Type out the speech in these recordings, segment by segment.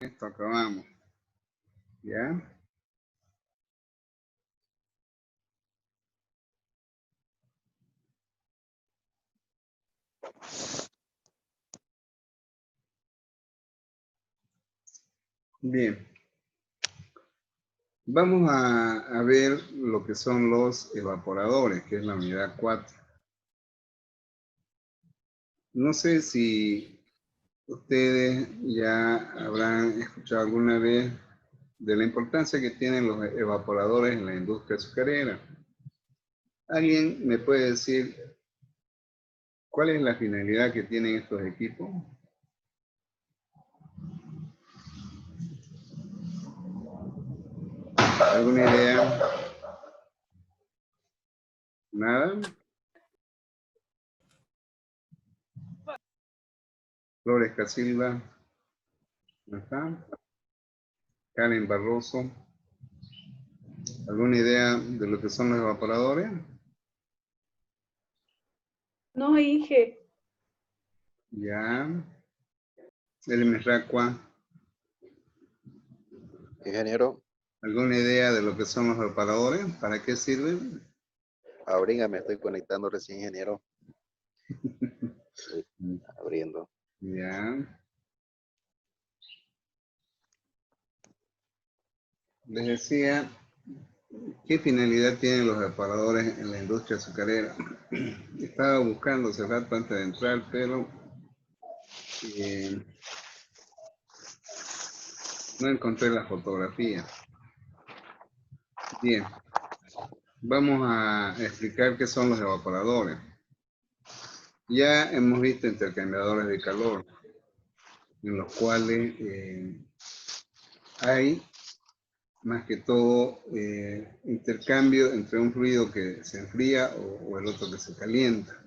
esto acabamos. ¿Ya? Bien. Vamos a ver lo que son los evaporadores, que es la unidad 4. No sé si ustedes ya habrán escuchado alguna vez de la importancia que tienen los evaporadores en la industria azucarera. ¿Alguien me puede decir cuál es la finalidad que tienen estos equipos? ¿Alguna idea? ¿Nada? Flores Casilva. ¿Está? Karen Barroso. ¿Alguna idea de lo que son los evaporadores? No, Inge. Ya. Elmer Racua. Ingeniero, ¿Alguna idea de lo que son los evaporadores? ¿Para qué sirven? ahorita me estoy conectando recién, ingeniero. Estoy abriendo. Ya. Les decía, ¿qué finalidad tienen los evaporadores en la industria azucarera? Estaba buscando hace rato antes de entrar, pero no encontré la fotografía. Bien, vamos a explicar qué son los evaporadores. Ya hemos visto intercambiadores de calor, en los cuales hay más que todo intercambio entre un fluido que se enfría o el otro que se calienta.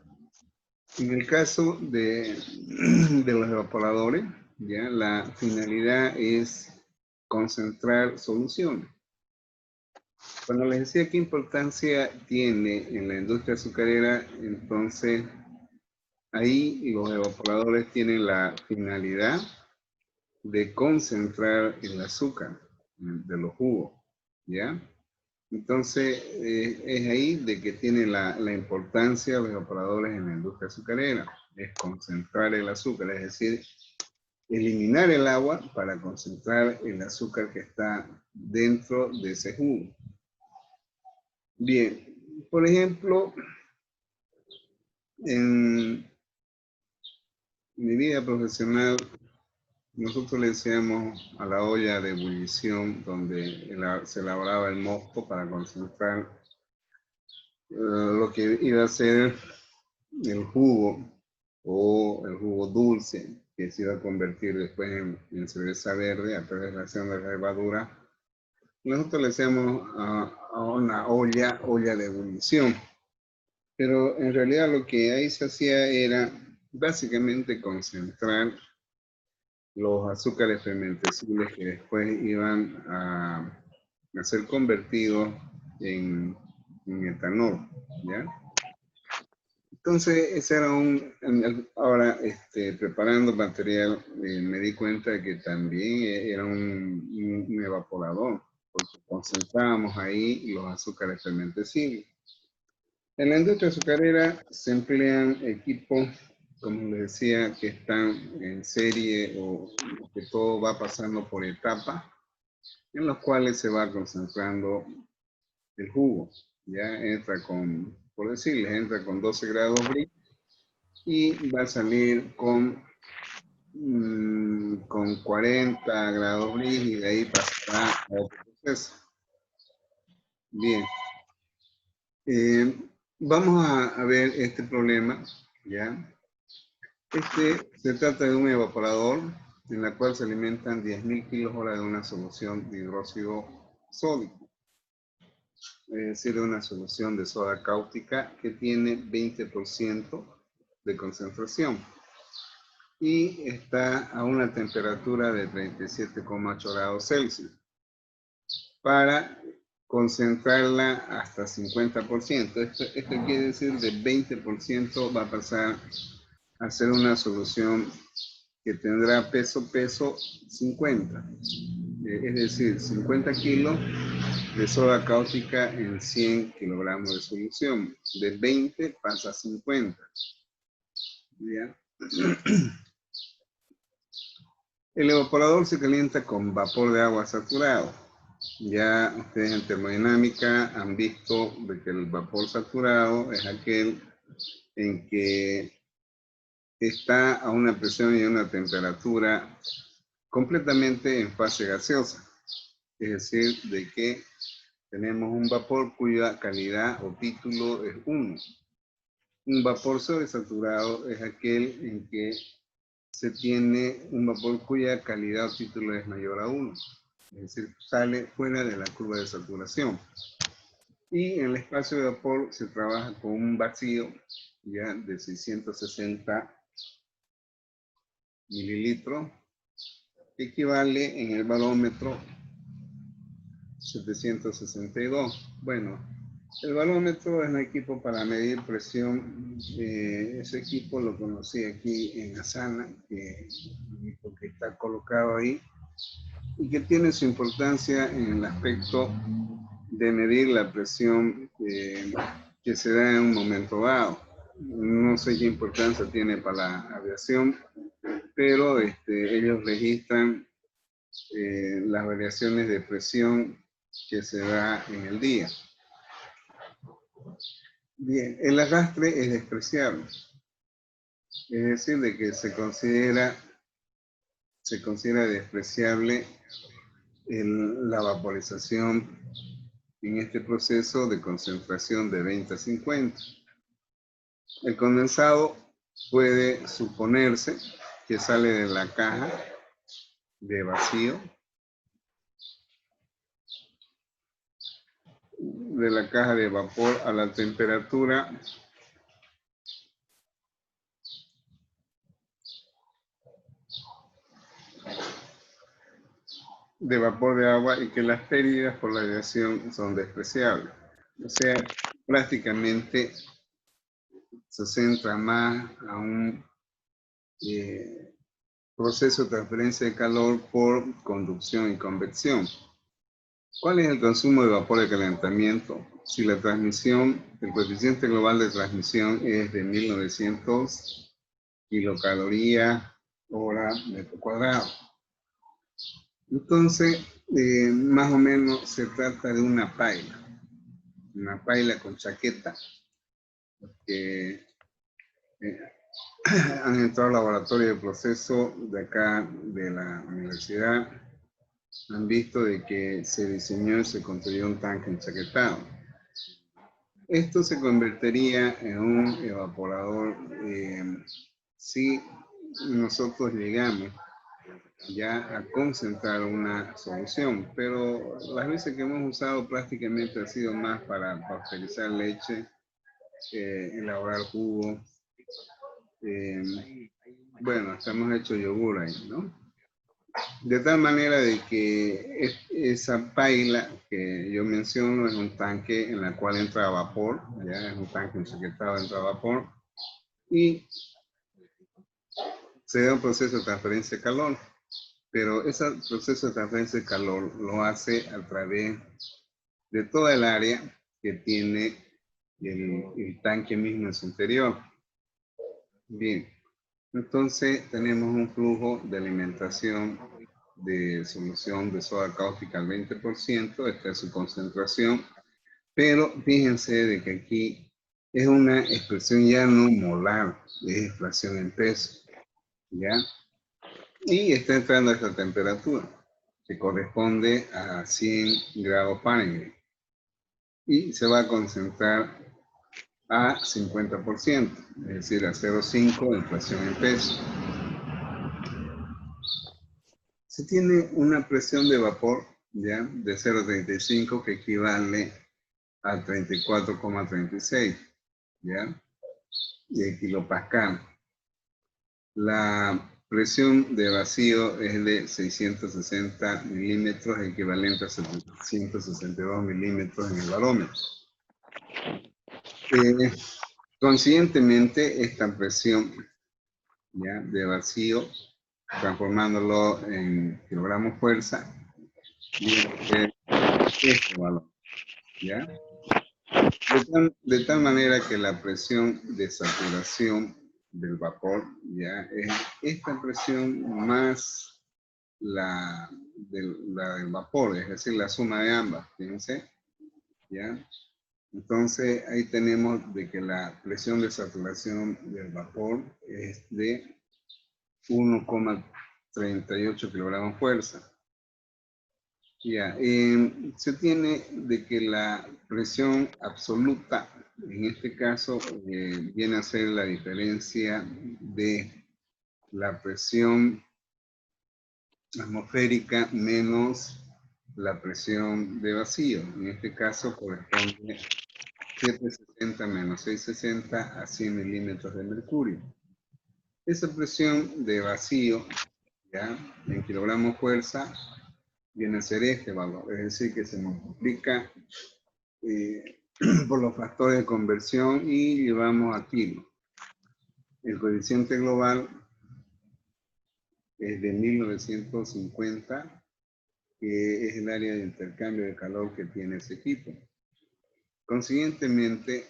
En el caso de los evaporadores, ¿ya? La finalidad es concentrar soluciones. Cuando les decía qué importancia tiene en la industria azucarera, entonces ahí los evaporadores tienen la finalidad de concentrar el azúcar de los jugos, ¿ya? Entonces, es ahí de que tiene la importancia de los evaporadores en la industria azucarera, es concentrar el azúcar, es decir, eliminar el agua para concentrar el azúcar que está dentro de ese jugo. Bien, por ejemplo, en mi vida profesional, nosotros le decíamos a la olla de ebullición donde se elaboraba el mosto para concentrar lo que iba a ser el jugo o el jugo dulce que se iba a convertir después en cerveza verde a través de la acción de la levadura. Nosotros le decíamos a una olla de ebullición. Pero en realidad lo que ahí se hacía era básicamente concentrar los azúcares fermentescibles que después iban a ser convertidos en etanol, ¿ya? Entonces, ese era ahora preparando material, me di cuenta de que también era un evaporador, porque concentrábamos ahí los azúcares fermentescibles. En la industria azucarera se emplean equipos, como les decía, que están en serie o que todo va pasando por etapas, en los cuales se va concentrando el jugo. Ya entra con, por decirles, entra con 12 grados Brix y va a salir con 40 grados Brix y de ahí pasará a otro proceso. Bien. Vamos a ver este problema, ¿ya? Se trata de un evaporador en la cual se alimentan 10.000 kJ de una solución de hidróxido sódico, es decir, de una solución de soda cáustica que tiene 20% de concentración y está a una temperatura de 37,8 grados Celsius. Para concentrarla hasta 50%. Esto quiere decir de 20% va a pasar a ser una solución que tendrá peso 50. Es decir, 50 kilos de soda cáustica en 100 kilogramos de solución. De 20 pasa a 50. ¿Ya? El evaporador se calienta con vapor de agua saturado. Ya ustedes en termodinámica han visto de que el vapor saturado es aquel en que está a una presión y a una temperatura completamente en fase gaseosa. Es decir, de que tenemos un vapor cuya calidad o título es 1. Un vapor sobresaturado es aquel en que se tiene un vapor cuya calidad o título es mayor a 1. Es decir, sale fuera de la curva de saturación. Y en el espacio de vapor se trabaja con un vacío ya de 660 mililitros, que equivale en el barómetro 762. Bueno, el barómetro es un equipo para medir presión. Ese equipo lo conocí aquí en Asana, que está colocado ahí, y que tiene su importancia en el aspecto de medir la presión que se da en un momento dado. No sé qué importancia tiene para la aviación, pero ellos registran las variaciones de presión que se da en el día. Bien, el arrastre es despreciable. Es decir, de que se considera despreciable la vaporización en este proceso de concentración de 20 a 50. El condensado puede suponerse que sale de la caja de vacío, de la caja de vapor a la temperatura de vapor de agua y que las pérdidas por la radiación son despreciables. O sea, prácticamente se centra más a un proceso de transferencia de calor por conducción y convección. ¿Cuál es el consumo de vapor de calentamiento? Si la transmisión, el coeficiente global de transmisión es de 1900 kilocalorías hora metro cuadrado. Entonces, más o menos se trata de una paila con chaqueta, que han entrado al laboratorio de proceso de acá de la universidad, han visto de que se diseñó y se construyó un tanque enchaquetado. Esto se convertiría en un evaporador si nosotros llegamos ya a concentrar una solución, pero las veces que hemos usado prácticamente ha sido más para pasteurizar leche, elaborar jugo, bueno, hasta hemos hecho yogur ahí, ¿no? De tal manera de que esa paila que yo menciono es un tanque en la cual entra vapor, ya es un tanque enchaquetado, entra vapor, y se da un proceso de transferencia de calor. Pero ese proceso de transferencia de calor lo hace a través de toda el área que tiene el tanque mismo en su interior. Bien, entonces tenemos un flujo de alimentación de solución de soda cáustica al 20%, esta es su concentración, pero fíjense de que aquí es una expresión ya no molar, es expresión en peso, ¿ya? Y está entrando a esta temperatura, que corresponde a 100 grados Fahrenheit. Y se va a concentrar a 50%, es decir, a 0,5 de inflación en peso. Se tiene una presión de vapor ya de 0,35 que equivale a 34,36, ¿ya? De kilopascal. La presión de vacío es de 660 milímetros, equivalente a 762 milímetros en el barómetro. Conscientemente, esta presión, ¿ya?, de vacío transformándolo en kilogramos fuerza, viene a ser este valor, ¿ya? De tal manera que la presión de saturación del vapor, ¿ya? Es esta presión más la del vapor, es decir, la suma de ambas, fíjense, ¿ya? Entonces, ahí tenemos de que la presión de saturación del vapor es de 1,38 kilogramos fuerza. Ya, se tiene de que la presión absoluta, en este caso, viene a ser la diferencia de la presión atmosférica menos la presión de vacío. En este caso corresponde 760 menos 660 a 100 milímetros de mercurio. Esa presión de vacío, ¿ya? En kilogramos fuerza, viene a ser este valor, es decir, que se multiplica por los factores de conversión y llevamos a kilo. El coeficiente global es de 1950, que es el área de intercambio de calor que tiene ese equipo. Consiguientemente,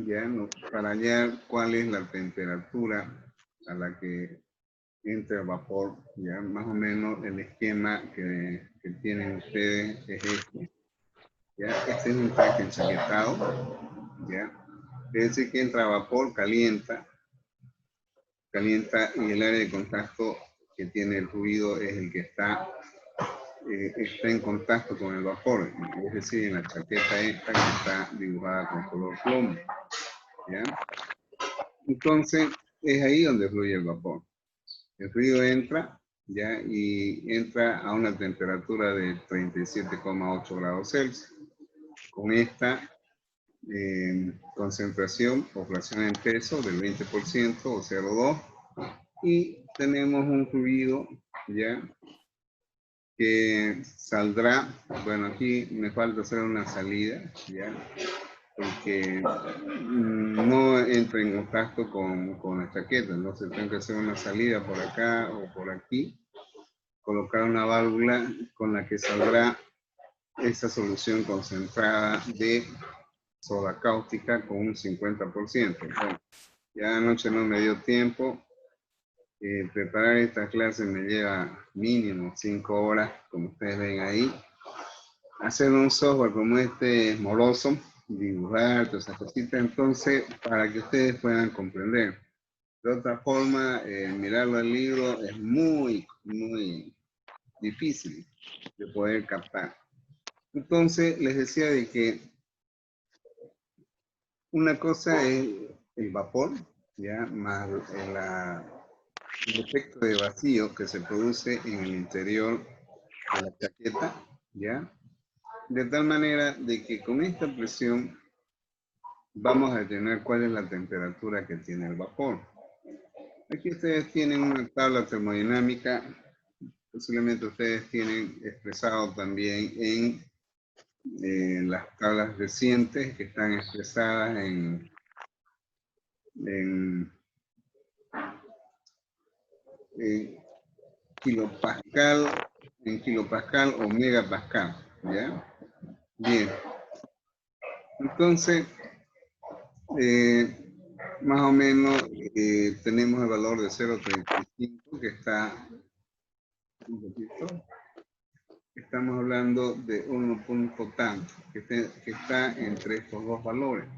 ya para hallar cuál es la temperatura a la que entra el vapor, ya más o menos el esquema que tienen ustedes es este. ¿Ya? Este es un tanque enchaquetado, ¿ya? Es decir, que entra vapor, calienta y el área de contacto que tiene el fluido es el que está en contacto con el vapor, es decir, en la chaqueta esta que está dibujada con color plomo, ¿ya? Entonces, es ahí donde fluye el vapor. El fluido entra, ¿ya? Y entra a una temperatura de 37,8 grados Celsius. Con esta concentración o fracción en peso del 20% o 0,2, y tenemos un fluido, ¿ya? Que saldrá, bueno, aquí me falta hacer una salida, ¿ya? Porque no entra en contacto con la chaqueta, entonces tengo que hacer una salida por acá o por aquí, colocar una válvula con la que saldrá esa solución concentrada de soda cáustica con un 50%. Bueno, ya anoche no me dio tiempo. Preparar esta clase me lleva mínimo 5 horas, como ustedes ven ahí. Hacer un software como este es moroso, dibujar, todas esas cositas, entonces, para que ustedes puedan comprender. De otra forma, mirarlo al libro es muy difícil de poder captar. Entonces, les decía de que una cosa es el vapor, ¿ya? Más el efecto de vacío que se produce en el interior de la chaqueta, ¿ya? De tal manera de que con esta presión vamos a determinar cuál es la temperatura que tiene el vapor. Aquí ustedes tienen una tabla termodinámica, posiblemente ustedes tienen expresado también en las tablas recientes que están expresadas en kilopascal o megapascal, ¿ya? Bien. Entonces, más o menos tenemos el valor de 0,35 que está, un poquito, estamos hablando de 1 punto tanto, que está entre estos dos valores.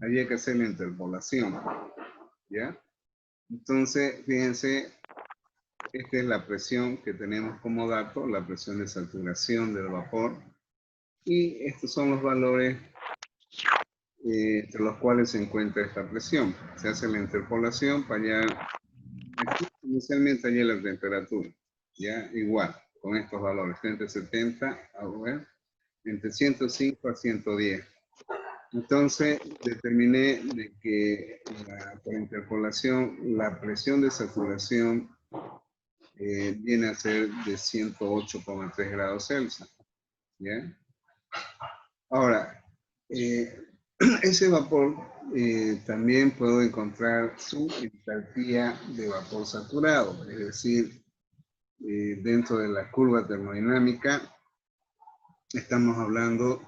Había que hacer la interpolación, ¿ya? Entonces, fíjense, esta es la presión que tenemos como dato, la presión de saturación del vapor, y estos son los valores entre los cuales se encuentra esta presión. Se hace la interpolación para hallar, inicialmente hallar la temperatura, ya igual, con estos valores, entre 70, a ver, entre 105 a 110. Entonces, determiné de que por interpolación la presión de saturación viene a ser de 108,3 grados Celsius, ¿ya? Ahora, ese vapor también puedo encontrar su entalpía de vapor saturado, es decir, dentro de la curva termodinámica estamos hablando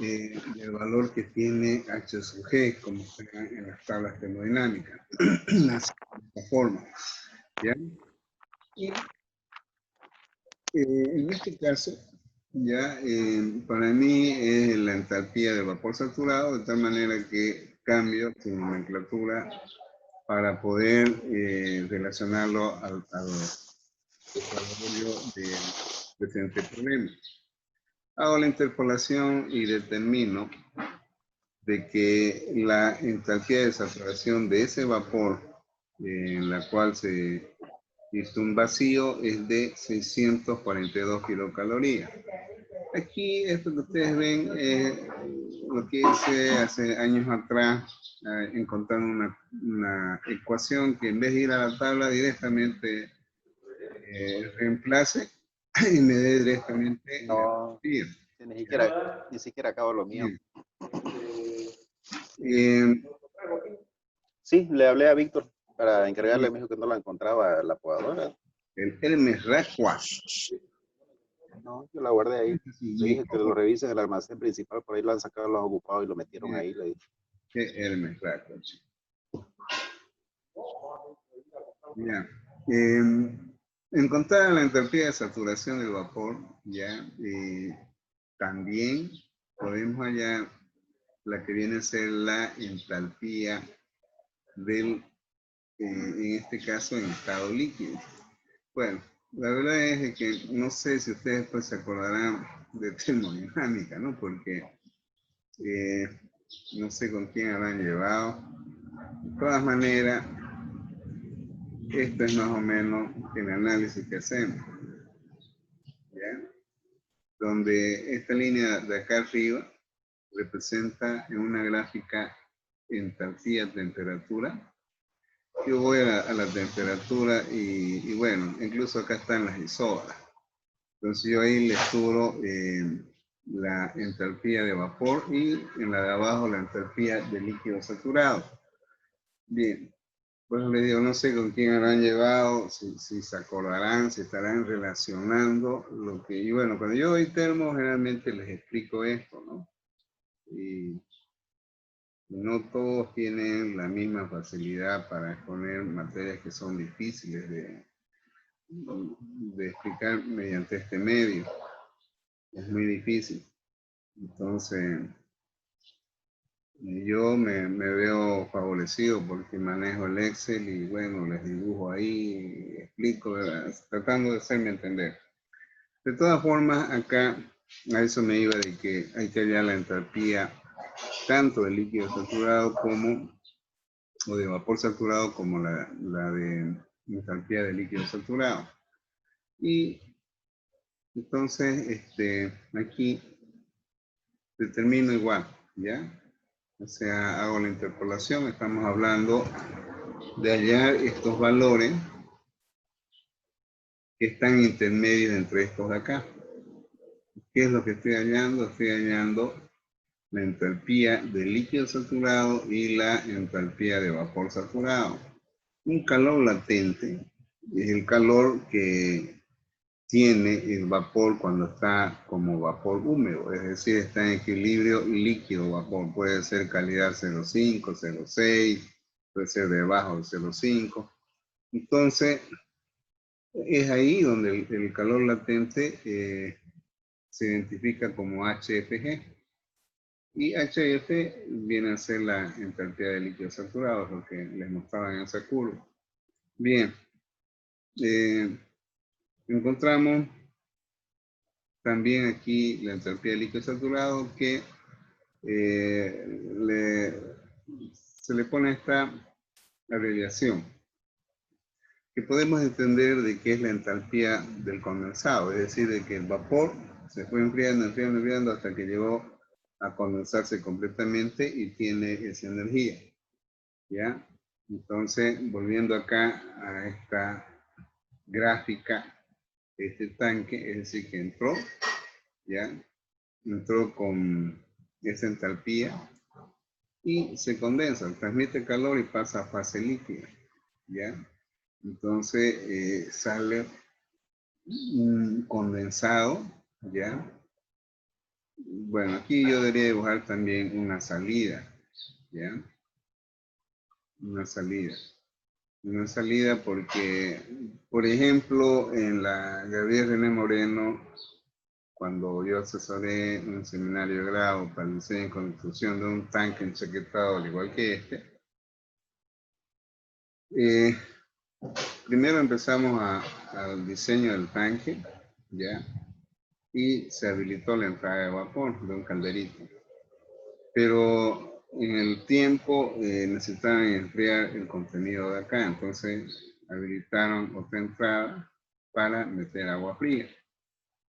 del valor que tiene H sub G, como está en las tablas termodinámicas, de esta forma, ¿ya? Y en este caso, ya, para mí es la entalpía de vapor saturado, de tal manera que cambio su nomenclatura para poder relacionarlo al desarrollo del presente problema. Hago la interpolación y determino de que la entalpía de saturación de ese vapor en la cual se hizo un vacío es de 642 kilocalorías. Aquí esto que ustedes ven es lo que hice hace años atrás, encontrando una ecuación que en vez de ir a la tabla directamente reemplace y me dé directamente No, ni siquiera acabo lo mío. Sí, le hablé a Víctor para encargarle, me dijo que no la encontraba la podadora. El Hermes Raquas. No, yo la guardé ahí. Le dije que lo revise en el almacén principal, por ahí lo han sacado los ocupados y lo metieron ahí. Le dije. Hermes Raquas. Ya. Encontrar la entalpía de saturación del vapor, ya, también podemos hallar la que viene a ser la entalpía del, en este caso, en estado líquido. Bueno, la verdad es que no sé si ustedes pues se acordarán de termodinámica, ¿no? Porque no sé con quién habrán llevado. De todas maneras, esto es más o menos el análisis que hacemos, ¿ya? Donde esta línea de acá arriba representa en una gráfica entalpía, temperatura. Yo voy a la temperatura y bueno, incluso acá están las isobaras. Entonces yo ahí le subo la entalpía de vapor y en la de abajo la entalpía de líquido saturado. Bien, pues les digo, no sé con quién habrán llevado, si se acordarán, si estarán relacionando lo que... Y bueno, cuando yo doy termo generalmente les explico esto, ¿no? Y no todos tienen la misma facilidad para exponer materias que son difíciles de explicar mediante este medio. Es muy difícil. Entonces, yo me veo favorecido porque manejo el Excel y bueno, les dibujo ahí, explico, ¿verdad? Tratando de hacerme entender. De todas formas, acá a eso me iba de que hay que hallar la entalpía tanto de líquido saturado como, o de vapor saturado como la de entalpía de líquido saturado. Y entonces, aquí determino igual, ¿ya? O sea, hago la interpolación, estamos hablando de hallar estos valores que están intermedios entre estos de acá. ¿Qué es lo que estoy hallando? Estoy hallando la entalpía de líquido saturado y la entalpía de vapor saturado. Un calor latente es el calor que tiene el vapor cuando está como vapor húmedo, es decir, está en equilibrio líquido-vapor. Puede ser calidad 0,5, 0,6, puede ser debajo de 0,5. Entonces, es ahí donde el calor latente se identifica como HFG. Y HF viene a ser la entalpía de líquido saturado, lo que les mostraba en esa curva. Bien, encontramos también aquí la entalpía de líquido saturado que se le pone esta abreviación, que podemos entender de qué es la entalpía del condensado, es decir, de que el vapor se fue enfriando, enfriando, enfriando hasta que llegó a condensarse completamente y tiene esa energía, ¿ya? Entonces, volviendo acá a esta gráfica, este tanque, es decir, que entró, ¿ya? Entró con esa entalpía y se condensa, transmite calor y pasa a fase líquida, ¿ya? Entonces sale un condensado, ¿ya? Bueno, aquí yo debería dibujar también una salida, ¿ya? Una salida. Una salida porque, por ejemplo, en la Gabriel René Moreno, cuando yo asesoré un seminario de grado para el diseño y construcción de un tanque enchaquetado al igual que este, primero empezamos al diseño del tanque, ¿ya? Y se habilitó la entrada de vapor de un calderito. Pero en el tiempo necesitaban enfriar el contenido de acá, entonces habilitaron otra entrada para meter agua fría.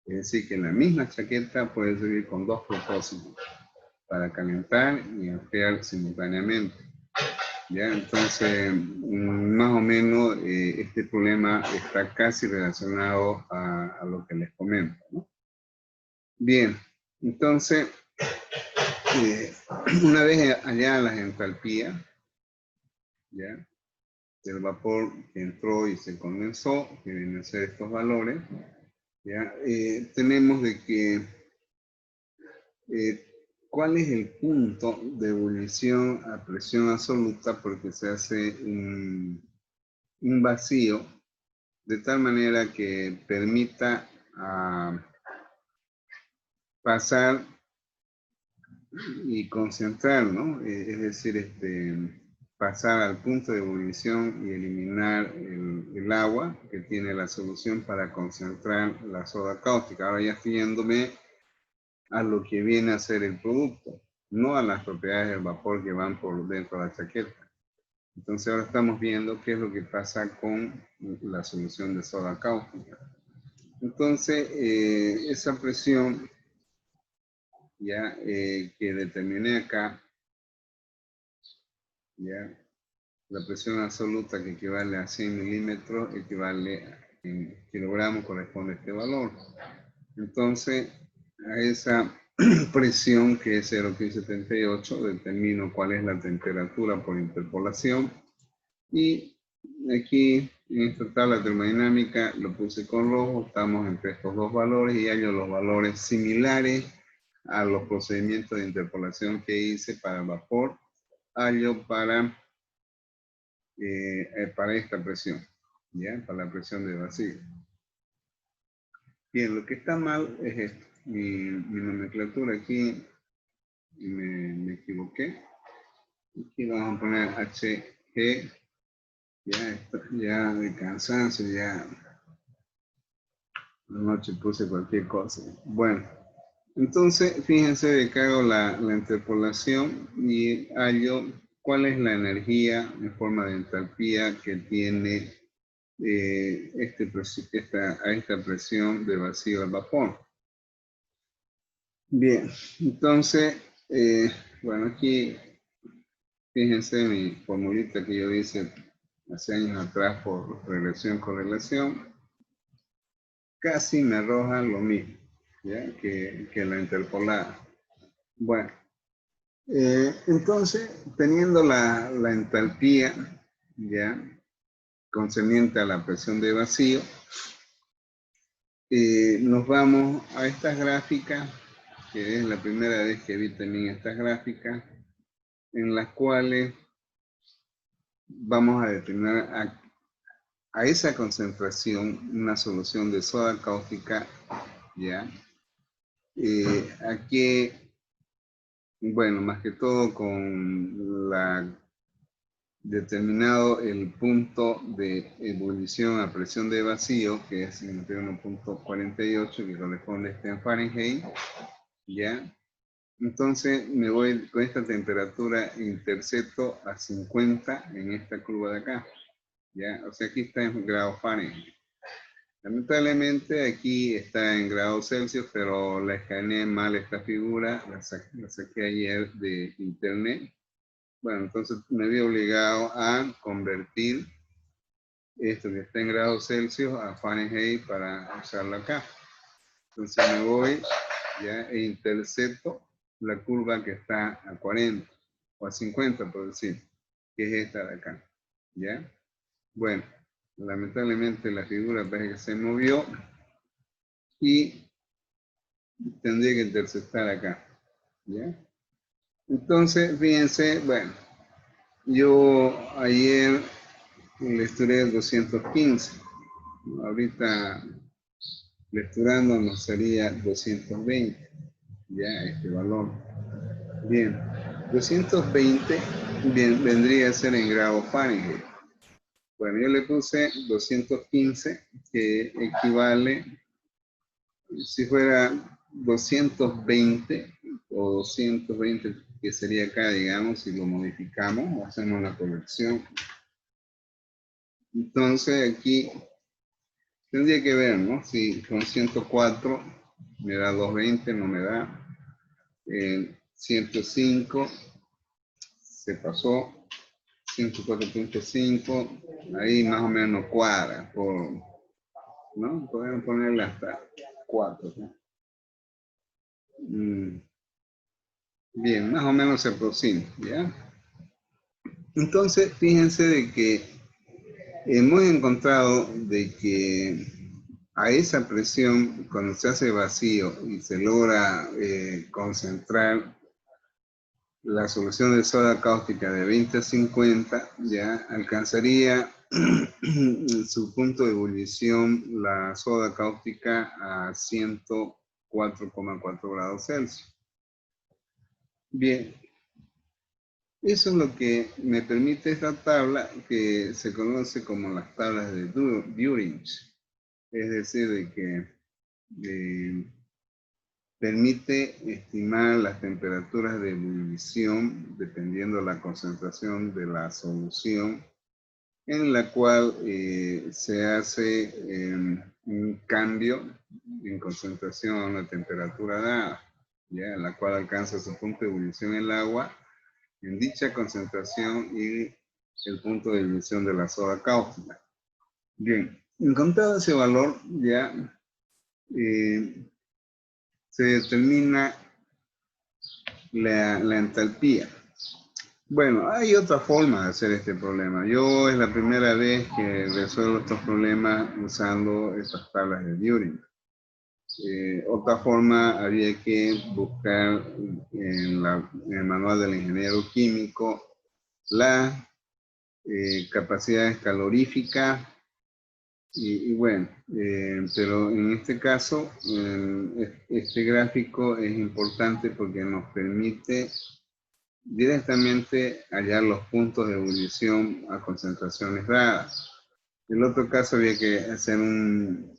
Es decir, que la misma chaqueta puede servir con dos propósitos, para calentar y enfriar simultáneamente. ¿Ya? Entonces, más o menos este problema está casi relacionado a lo que les comento, ¿no? Bien, entonces, una vez allá las entalpías, ¿ya? El vapor que entró y se condensó, que vienen a ser estos valores, ¿ya? Tenemos de que ¿cuál es el punto de ebullición a presión absoluta? Porque se hace un vacío de tal manera que permita pasar y concentrar, ¿no? Es decir, pasar al punto de ebullición y eliminar el agua que tiene la solución para concentrar la soda cáustica. Ahora ya estoy yéndome a lo que viene a ser el producto, no a las propiedades del vapor que van por dentro de la chaqueta. Entonces ahora estamos viendo qué es lo que pasa con la solución de soda cáustica. Entonces, esa presión ya que determiné acá, ya la presión absoluta que equivale a 100 milímetros, equivale en kilogramos, corresponde a este valor. Entonces, a esa presión que es 0,78, determino cuál es la temperatura por interpolación. Y aquí en esta tabla termodinámica lo puse con rojo, estamos entre estos dos valores y hallo los valores similares a los procedimientos de interpolación que hice para el vapor, hallo para esta presión, ¿ya? Para la presión de vacío. Bien, lo que está mal es esto. Mi nomenclatura aquí me equivoqué. Aquí vamos a poner HG. Ya de cansancio, ya anoche puse cualquier cosa. Bueno, entonces fíjense de que hago la interpolación y hallo cuál es la energía en forma de entalpía que tiene a esta presión de vacío al vapor. Bien, entonces, bueno, aquí fíjense mi formulita que yo hice hace años atrás por regresión-correlación. Casi me arroja lo mismo, ¿ya? Que la interpolada. Bueno, entonces, teniendo la entalpía, ¿ya? Concerniente a la presión de vacío, nos vamos a estas gráficas, que es la primera vez que vi también estas gráficas, en las cuales vamos a determinar a esa concentración una solución de soda cáustica, ¿ya? Aquí, bueno, más que todo con determinado el punto de ebullición a presión de vacío, que es 51.48, que corresponde a en Fahrenheit, ¿ya? Entonces me voy con esta temperatura, intercepto a 50 en esta curva de acá, ¿ya? O sea, aquí está en grados Fahrenheit. Lamentablemente aquí está en grados Celsius, pero la escaneé mal esta figura, la saqué ayer de internet. Bueno, entonces me vi obligado a convertir esto que está en grados Celsius a Fahrenheit para usarlo acá. Entonces me voy ya e intercepto la curva que está a 40. o a 50 por decir, que es esta de acá, ¿ya? Bueno, lamentablemente la figura parece que se movió y tendría que intersectar acá, ¿ya? Entonces, fíjense, bueno, yo ayer lecturé el 215, ahorita lecturando nos sería 220, ya este valor. Bien, 220 bien, vendría a ser en grado Fahrenheit. Bueno, yo le puse 215, que equivale, si fuera 220 o 220, que sería acá, digamos, si lo modificamos, hacemos la corrección. Entonces aquí tendría que ver, ¿no? Si con 104 me da 220, no me da. 105 se pasó. 104.5, ahí más o menos cuadra, ¿no? Podemos ponerle hasta 4. ¿No? Bien, más o menos se aproxima, ¿ya? Entonces, fíjense de que hemos encontrado de que a esa presión, cuando se hace vacío y se logra concentrar la solución de soda cáustica de 20 a 50, ya alcanzaría su punto de ebullición la soda cáustica a 104,4 grados Celsius. Bien, eso es lo que me permite esta tabla que se conoce como las tablas de Düring. Es decir, de que permite estimar las temperaturas de ebullición dependiendo de la concentración de la solución en la cual se hace un cambio en concentración a una temperatura dada, ¿ya? En la cual alcanza su punto de ebullición el agua en dicha concentración y el punto de ebullición de la soda cáustica. Bien, encontrado ese valor, ya se determina la entalpía. Bueno, hay otra forma de hacer este problema. Yo es la primera vez que resuelvo estos problemas usando estas tablas de Düring. Otra forma había que buscar en el manual del ingeniero químico las capacidades caloríficas y bueno, pero en este caso este gráfico es importante porque nos permite directamente hallar los puntos de ebullición a concentraciones dadas. En el otro caso había que hacer un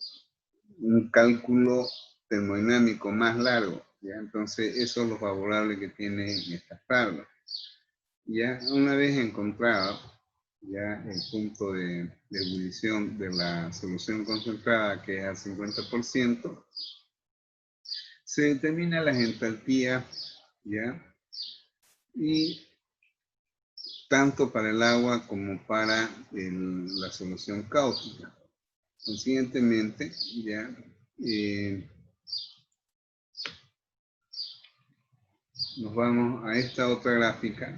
cálculo termodinámico más largo, ¿ya? Entonces eso es lo favorable que tiene esta tabla. Ya una vez encontrado ya el punto de ebullición de la solución concentrada, que es al 50%, se determina las entalpías, ¿ya? Y tanto para el agua como para la solución cáustica. Consiguientemente, ya nos vamos a esta otra gráfica,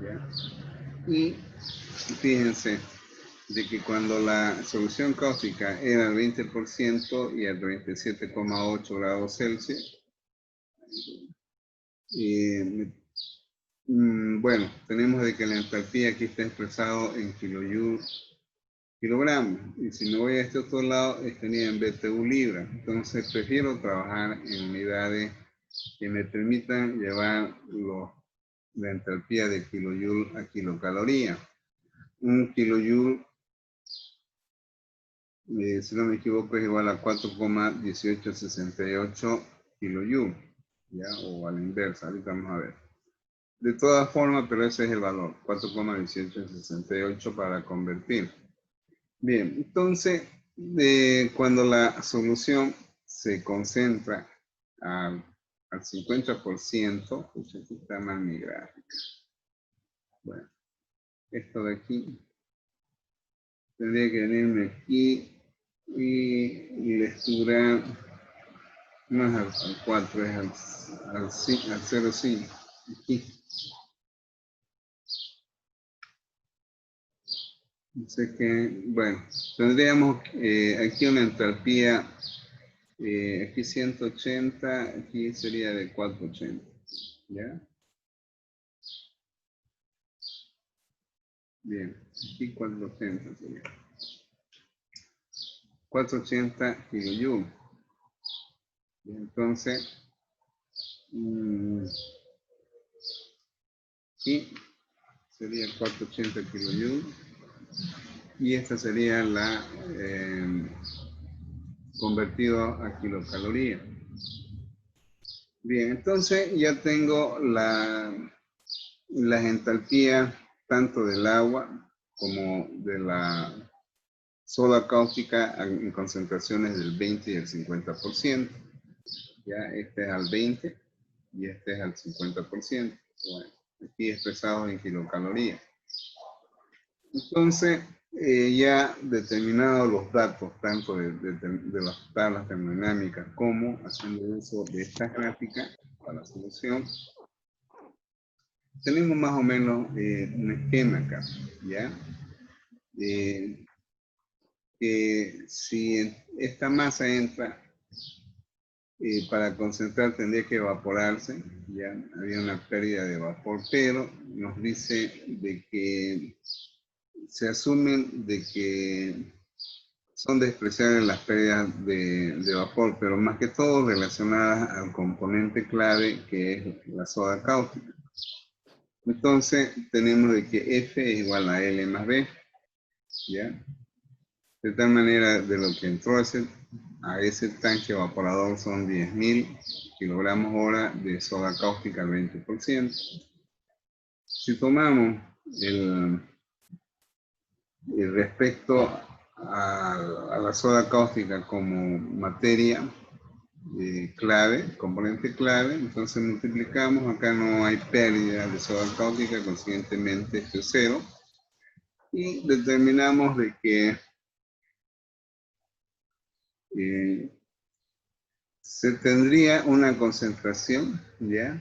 ¿ya? Y fíjense de que cuando la solución cáustica era al 20% y a 37,8 grados Celsius, bueno, tenemos de que la entalpía aquí está expresado en kilogramos, y si me voy a este otro lado estaría en BTU libra. Entonces prefiero trabajar en unidades que me permitan llevar la entalpía de kilojoule a kilocaloría. Un kilojoule, si no me equivoco, es igual a 4,1868 kilojoule, ¿ya? O a la inversa, ahorita vamos a ver. De todas formas, pero ese es el valor, 4,1868 para convertir. Bien, entonces, cuando la solución se concentra al 50%, pues aquí está mal mi gráfica. Bueno, esto de aquí, tendría que venirme aquí y lectura, no es al 4, es al 0,5, aquí. Así que, bueno, tendríamos aquí una entalpía, aquí 180, aquí sería de 480, ¿ya? Bien, aquí 480 sería. 480 kilojoules. Entonces, aquí sería 480 kilojoules. Y esta sería la convertido a kilocalorías. Bien, entonces ya tengo las entalpías tanto del agua como de la soda cáustica en concentraciones del 20 y el 50%. Ya este es al 20 y este es al 50%. Bueno, aquí expresados en kilocalorías. Entonces, ya determinados los datos, tanto de las tablas termodinámicas como haciendo uso de esta gráfica para la solución, tenemos más o menos un esquema acá, ¿ya? Que si esta masa entra, para concentrar tendría que evaporarse, ya había una pérdida de vapor, pero nos dice de que se asumen de que son despreciables las pérdidas de vapor, pero más que todo relacionadas al componente clave que es la soda cáustica. Entonces tenemos de que F es igual a L más B, ¿ya? De tal manera de lo que entró a ese tanque evaporador son 10.000 kilogramos hora de soda cáustica al 20%. Si tomamos el respecto a la soda cáustica como materia clave, componente clave, entonces multiplicamos, acá no hay pérdida de soda cáustica, consiguientemente esto es 0, y determinamos de que se tendría una concentración, ¿ya?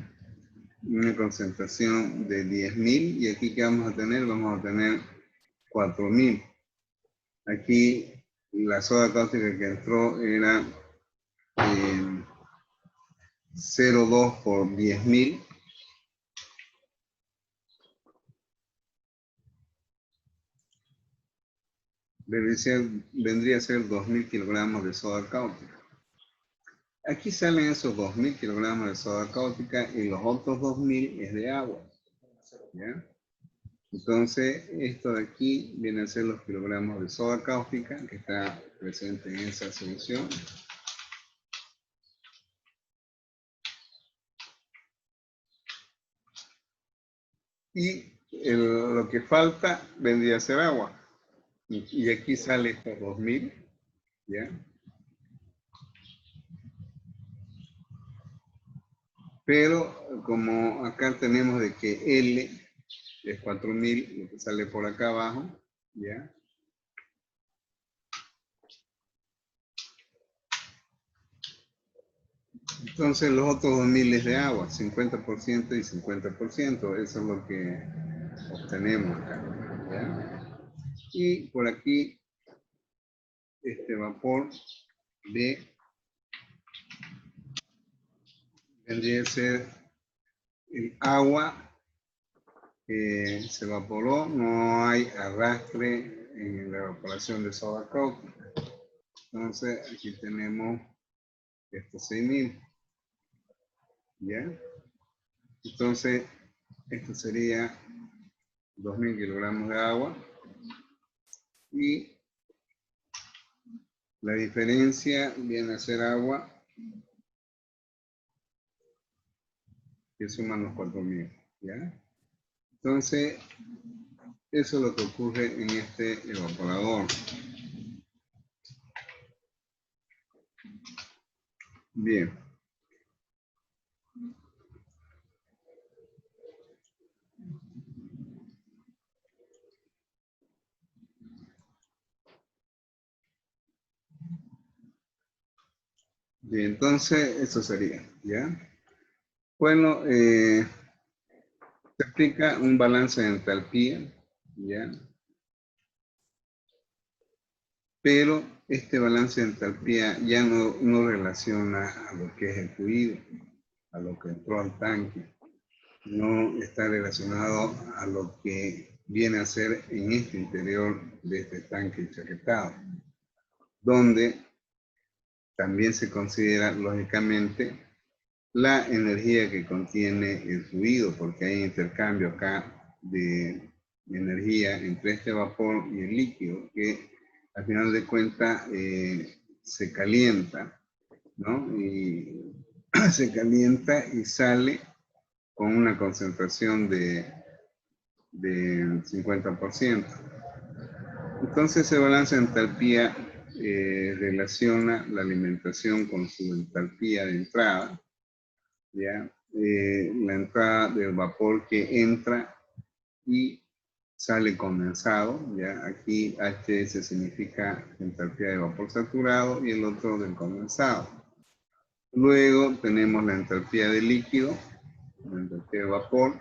Una concentración de 10.000, y aquí ¿qué vamos a tener? Vamos a tener 4.000. Aquí la soda cáustica que entró era 0,2 por 10.000. Vendría a ser 2.000 kilogramos de soda cáustica. Aquí salen esos 2.000 kilogramos de soda cáustica y los otros 2.000 es de agua, ¿ya? Entonces, esto de aquí viene a ser los kilogramos de soda cáustica que está presente en esa solución. Y lo que falta vendría a ser agua. Y aquí sale estos 2.000, ¿ya? Pero como acá tenemos de que L es 4.000, lo que sale por acá abajo, ¿ya? Entonces los otros 2.000 es de agua, 50% y 50%, eso es lo que obtenemos acá, ¿ya? Y por aquí, este vapor B vendría a ser el agua que se evaporó, no hay arrastre en la evaporación de soda cáustica. Entonces aquí tenemos estos 6.000, ¿ya? Entonces, esto sería 2.000 kilogramos de agua y la diferencia viene a ser agua que suman los 4.000, ¿ya? Entonces, eso es lo que ocurre en este evaporador. Bien. Bien, entonces, eso sería, ¿ya? Bueno, se aplica un balance de entalpía, ¿ya? pero este balance de entalpía ya no relaciona a lo que es el fluido, a lo que entró al tanque. No está relacionado a lo que viene a ser en este interior de este tanque enchaquetado, donde también se considera, lógicamente, la energía que contiene el fluido, porque hay intercambio acá de energía entre este vapor y el líquido, que al final de cuentas se calienta, ¿no? Y se calienta y sale con una concentración de 50%. Entonces ese balance de entalpía relaciona la alimentación con su entalpía de entrada, ¿ya? La entrada del vapor que entra y sale condensado, ¿ya? Aquí HS significa entalpía de vapor saturado y el otro del condensado. Luego tenemos la entalpía de líquido, la entalpía de vapor,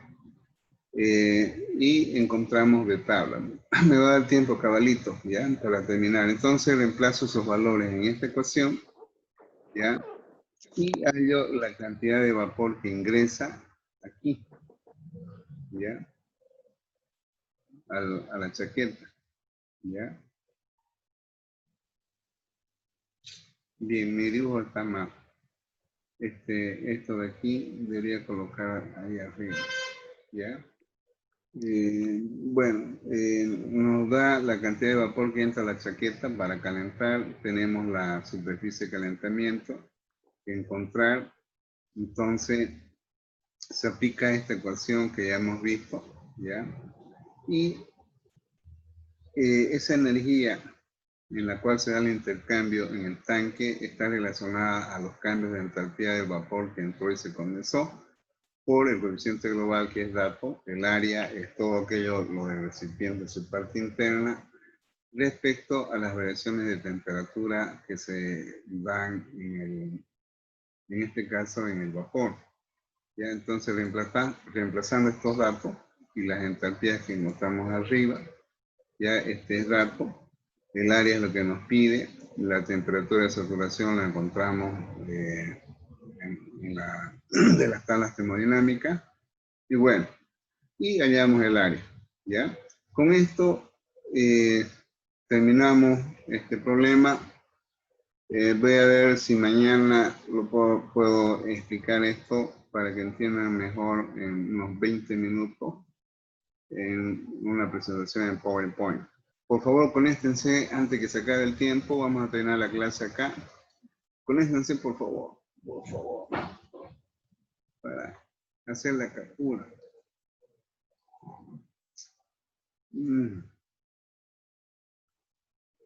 y encontramos de tabla. Me va a dar tiempo cabalito, ¿ya? Para terminar. Entonces reemplazo esos valores en esta ecuación, ¿ya? Y hallo la cantidad de vapor que ingresa aquí, ¿ya? A la chaqueta, ¿ya? Bien, mi dibujo está mal. Esto de aquí debería colocar ahí arriba, ¿ya? Bueno, nos da la cantidad de vapor que entra a la chaqueta para calentar. Tenemos la superficie de calentamiento que encontrar. Entonces, se aplica esta ecuación que ya hemos visto, ¿ya? Y esa energía en la cual se da el intercambio en el tanque está relacionada a los cambios de entalpía del vapor que entró y se condensó por el coeficiente global que es dato. El área es todo aquello, lo del recipiente, su parte interna, respecto a las variaciones de temperatura que se dan en este caso en el vapor. ¿Ya? Entonces reemplazando estos datos y las entalpías que encontramos arriba, ya este es dato, el área es lo que nos pide, la temperatura de saturación la encontramos de las tablas termodinámicas, y bueno, y hallamos el área, ¿ya? Con esto terminamos este problema. Voy a ver si mañana puedo explicar esto para que entiendan mejor en unos 20 minutos en una presentación en PowerPoint. Por favor, conéctense antes que se acabe el tiempo. Vamos a terminar la clase acá. Conéctense, por favor, para hacer la captura. Uy,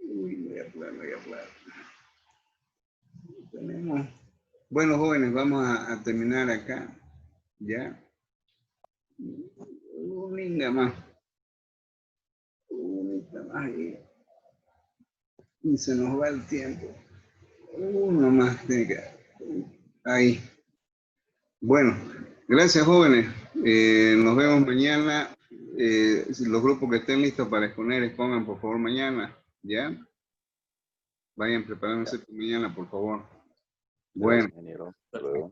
voy a hablar. Tenemos. Bueno, jóvenes, vamos a terminar acá. ¿Ya? Unita más. Y se nos va el tiempo. Uno más tiene que. Ahí. Bueno, gracias, jóvenes. Nos vemos mañana. Si los grupos que estén listos para exponer, expongan por favor mañana. ¿Ya? Vayan preparándose para mañana, por favor. Bueno. Gracias, ingeniero. Hasta luego.